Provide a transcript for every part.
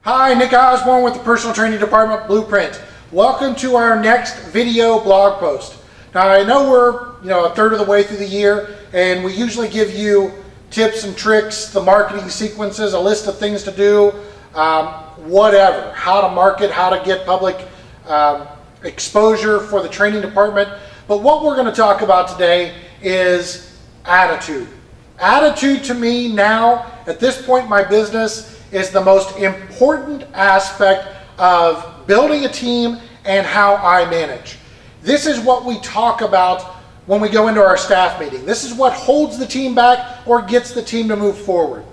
Hi, Nick Osborne with the Personal Training Department Blueprint. Welcome to our next video blog post. Now I know we're a third of the way through the year, and we usually give you tips and tricks, the marketing sequences, a list of things to do, whatever, how to market, how to get public exposure for the training department. But what we're going to talk about today is attitude. Attitude to me now, at this point in my business, is the most important aspect of building a team and how I manage. This is what we talk about when we go into our staff meeting. This is what holds the team back or gets the team to move forward.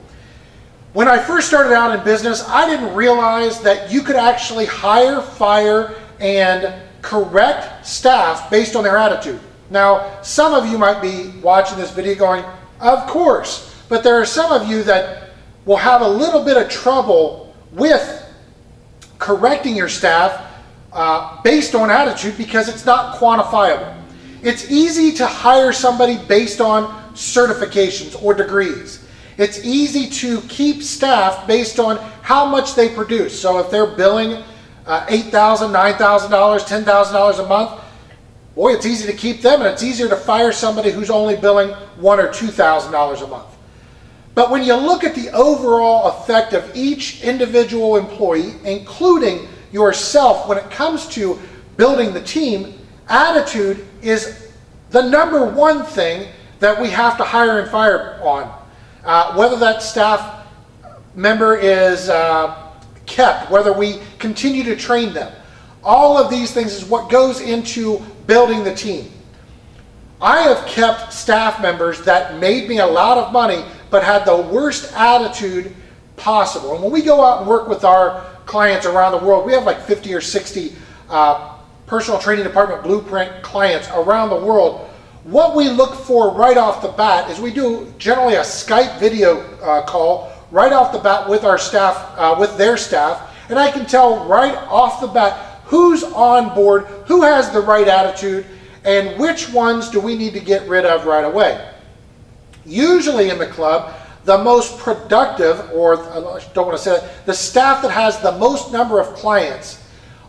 When I first started out in business, I didn't realize that you could actually hire, fire, and correct staff based on their attitude. Now, some of you might be watching this video going, of course, but there are some of you that will have a little bit of trouble with correcting your staff based on attitude because it's not quantifiable. It's easy to hire somebody based on certifications or degrees. It's easy to keep staff based on how much they produce. So if they're billing $8,000, $9,000, $10,000 a month, boy, it's easy to keep them, and it's easier to fire somebody who's only billing $1,000 or $2,000 a month. But when you look at the overall effect of each individual employee, including yourself, when it comes to building the team, attitude is the number one thing that we have to hire and fire on. Whether that staff member is kept, whether we continue to train them. All of these things is what goes into building the team. I have kept staff members that made me a lot of money but had the worst attitude possible. And when we go out and work with our clients around the world, we have like 50 or 60 personal training department blueprint clients around the world. What we look for right off the bat is we do generally a Skype video call right off the bat with our staff, with their staff, and I can tell right off the bat who's on board, who has the right attitude, and which ones do we need to get rid of right away. Usually in the club, the most productive, or I don't want to say that, the staff that has the most number of clients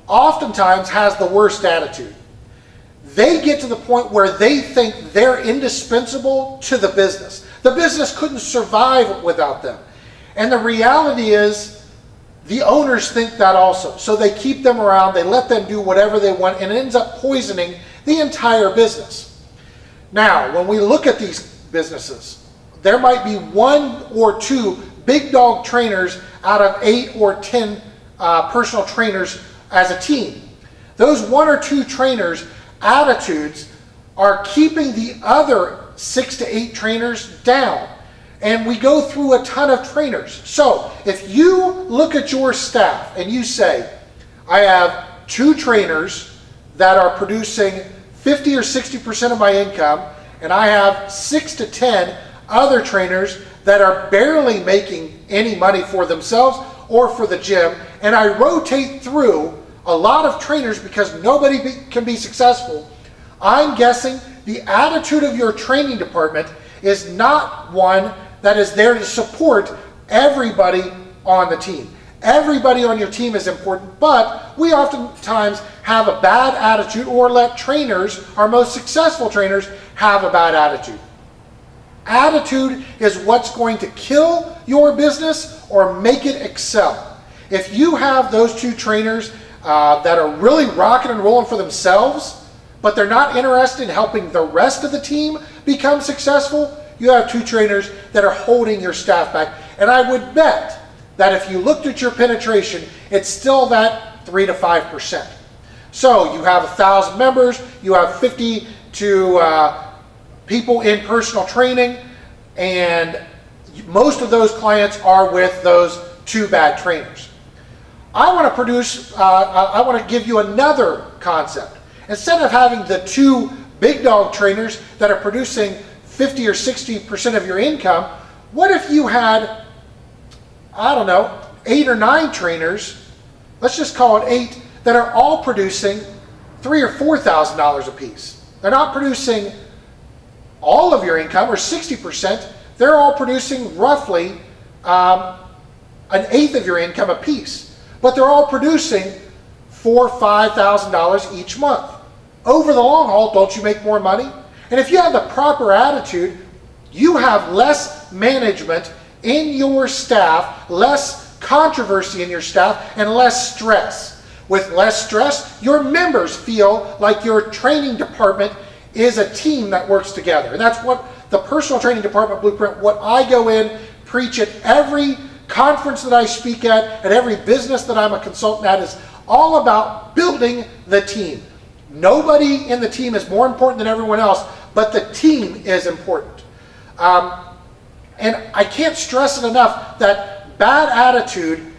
oftentimes has the worst attitude. They get to the point where they think they're indispensable to the business. The business couldn't survive without them. And the reality is the owners think that also. So they keep them around, they let them do whatever they want, and it ends up poisoning the entire business. Now, when we look at these businesses, there might be 1 or 2 big dog trainers out of 8 or 10 personal trainers as a team. Those 1 or 2 trainers' attitudes are keeping the other 6 to 8 trainers down. And we go through a ton of trainers. So if you look at your staff and you say, I have 2 trainers that are producing 50 or 60% of my income, and I have 6 to 10 other trainers that are barely making any money for themselves or for the gym, and I rotate through a lot of trainers because nobody can be successful, I'm guessing the attitude of your training department is not one that is there to support everybody on the team. Everybody on your team is important, but we oftentimes have a bad attitude or let trainers, our most successful trainers, have a bad attitude. Attitude is what's going to kill your business or make it excel. If you have those 2 trainers that are really rocking and rolling for themselves, but they're not interested in helping the rest of the team become successful, you have 2 trainers that are holding your staff back. And I would bet that if you looked at your penetration, it's still that 3 to 5%. So you have 1,000 members, you have 50 to people in personal training, and most of those clients are with those 2 bad trainers. I want to give you another concept. Instead of having the 2 big dog trainers that are producing 50 or 60% of your income, what if you had, I don't know, 8 or 9 trainers, let's just call it 8, that are all producing $3,000 or $4,000 a piece. They're not producing all of your income, or 60%, they're all producing roughly an eighth of your income apiece. but they're all producing $4,000 or $5,000 each month. Over the long haul, don't you make more money? And if you have the proper attitude, you have less management in your staff, less controversy in your staff, and less stress. With less stress, your members feel like your training department is a team that works together. And that's what the personal training department blueprint, what I go in, preach at every conference that I speak at every business that I'm a consultant at, is all about building the team. Nobody in the team is more important than everyone else, but the team is important. And I can't stress it enough that bad attitude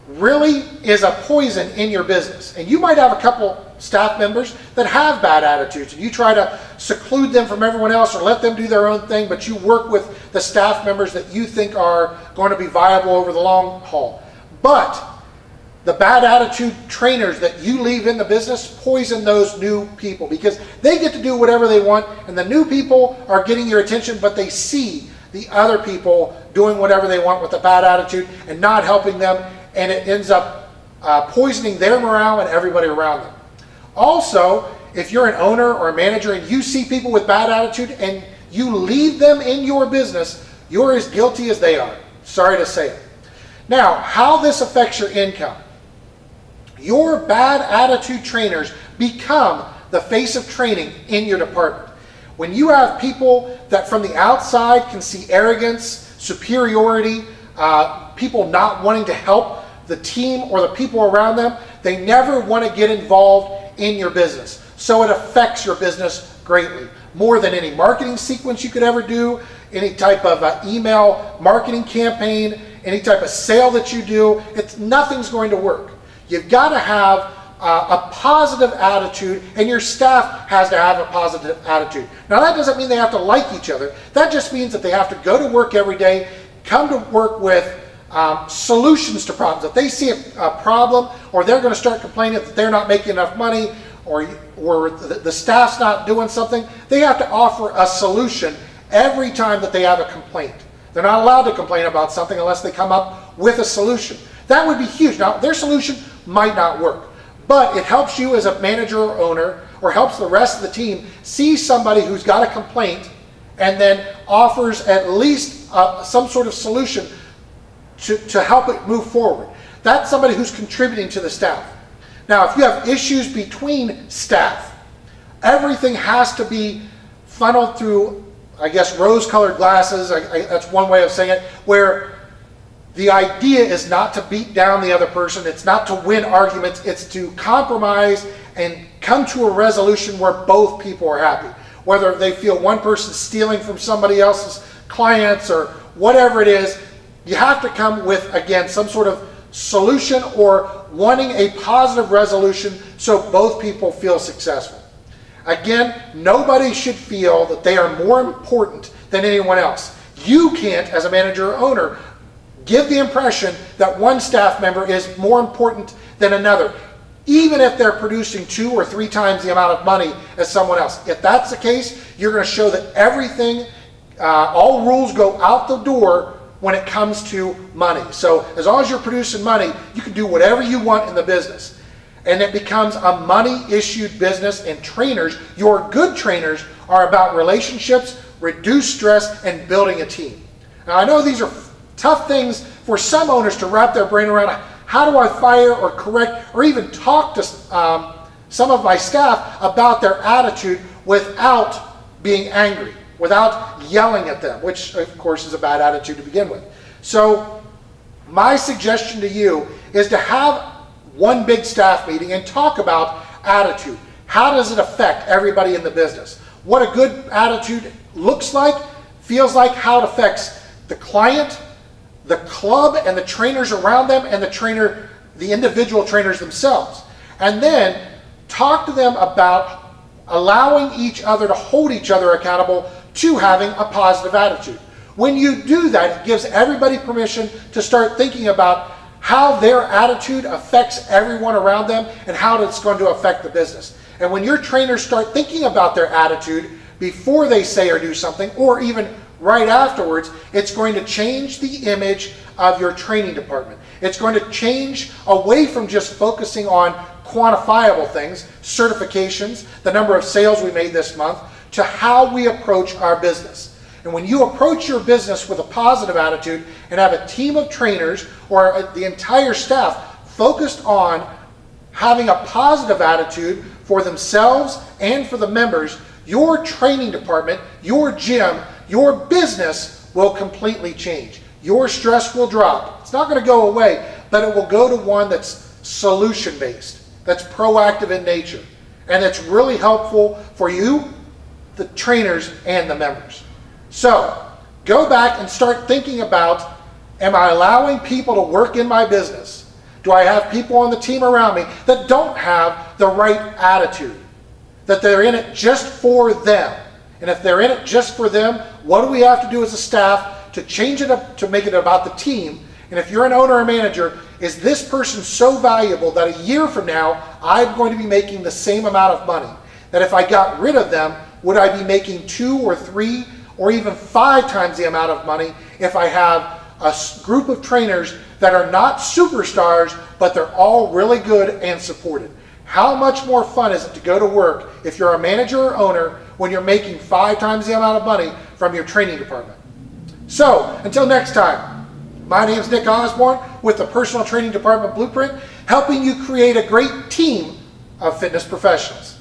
really is a poison in your business. And you might have a couple staff members that have bad attitudes, and you try to seclude them from everyone else or let them do their own thing, but you work with the staff members that you think are going to be viable over the long haul. But the bad attitude trainers that you leave in the business poison those new people, because they get to do whatever they want, and the new people are getting your attention, but they see the other people doing whatever they want with a bad attitude and not helping them, and it ends up poisoning their morale and everybody around them. Also, if you're an owner or a manager and you see people with bad attitude and you leave them in your business, you're as guilty as they are. Sorry to say it. Now, how this affects your income. Your bad attitude trainers become the face of training in your department. When you have people that from the outside can see arrogance, superiority, people not wanting to help the team or the people around them, they never want to get involved in your business. So it affects your business greatly. More than any marketing sequence you could ever do, any type of email marketing campaign, any type of sale that you do, nothing's going to work. You've got to have a positive attitude, and your staff has to have a positive attitude. Now that doesn't mean they have to like each other. That just means that they have to go to work every day, come to work with solutions to problems. If they see a problem, or they're going to start complaining that they're not making enough money, or the staff's not doing something, they have to offer a solution every time that they have a complaint. They're not allowed to complain about something unless they come up with a solution. That would be huge. Now, their solution might not work, but it helps you as a manager or owner, or helps the rest of the team see somebody who's got a complaint and then offers at least some sort of solution to help it move forward. That's somebody who's contributing to the staff. Now, if you have issues between staff, everything has to be funneled through, I guess, rose-colored glasses. That's one way of saying it, where the idea is not to beat down the other person. It's not to win arguments. It's to compromise and come to a resolution where both people are happy. Whether they feel one person's stealing from somebody else's clients or whatever it is, you have to come with, again, some sort of solution or wanting a positive resolution so both people feel successful. Again, nobody should feel that they are more important than anyone else. You can't, as a manager or owner, give the impression that one staff member is more important than another, even if they're producing 2 or 3 times the amount of money as someone else. If that's the case, you're going to show that everything, all rules go out the door when it comes to money. So as long as you're producing money, you can do whatever you want in the business. And it becomes a money-issued business, and trainers, your good trainers, are about relationships, reduced stress, and building a team. Now, I know these are tough things for some owners to wrap their brain around. How do I fire or correct or even talk to some of my staff about their attitude without being angry, without yelling at them, which of course is a bad attitude to begin with. So my suggestion to you is to have one big staff meeting and talk about attitude. How does it affect everybody in the business? What a good attitude looks like, feels like, how it affects the client, the club, and the trainers around them, and the individual trainers themselves. And then talk to them about allowing each other to hold each other accountable to having a positive attitude. When you do that, it gives everybody permission to start thinking about how their attitude affects everyone around them and how it's going to affect the business. And when your trainers start thinking about their attitude before they say or do something, or even right afterwards, it's going to change the image of your training department. It's going to change away from just focusing on quantifiable things, certifications, the number of sales we made this month, to how we approach our business. And when you approach your business with a positive attitude and have a team of trainers or the entire staff focused on having a positive attitude for themselves and for the members, your training department, your gym, your business will completely change. Your stress will drop. It's not going to go away, but it will go to one that's solution-based, that's proactive in nature, and that's really helpful for you, the trainers, and the members. So, go back and start thinking about, am I allowing people to work in my business? Do I have people on the team around me that don't have the right attitude? That they're in it just for them? And if they're in it just for them, what do we have to do as a staff to change it up, to make it about the team? And if you're an owner or manager, is this person so valuable that a year from now, I'm going to be making the same amount of money? That if I got rid of them, would I be making 2 or 3 or even 5 times the amount of money if I have a group of trainers that are not superstars, but they're all really good and supported? How much more fun is it to go to work if you're a manager or owner when you're making 5 times the amount of money from your training department? So, until next time, my name is Nick Osborne with the Personal Training Department Blueprint, helping you create a great team of fitness professionals.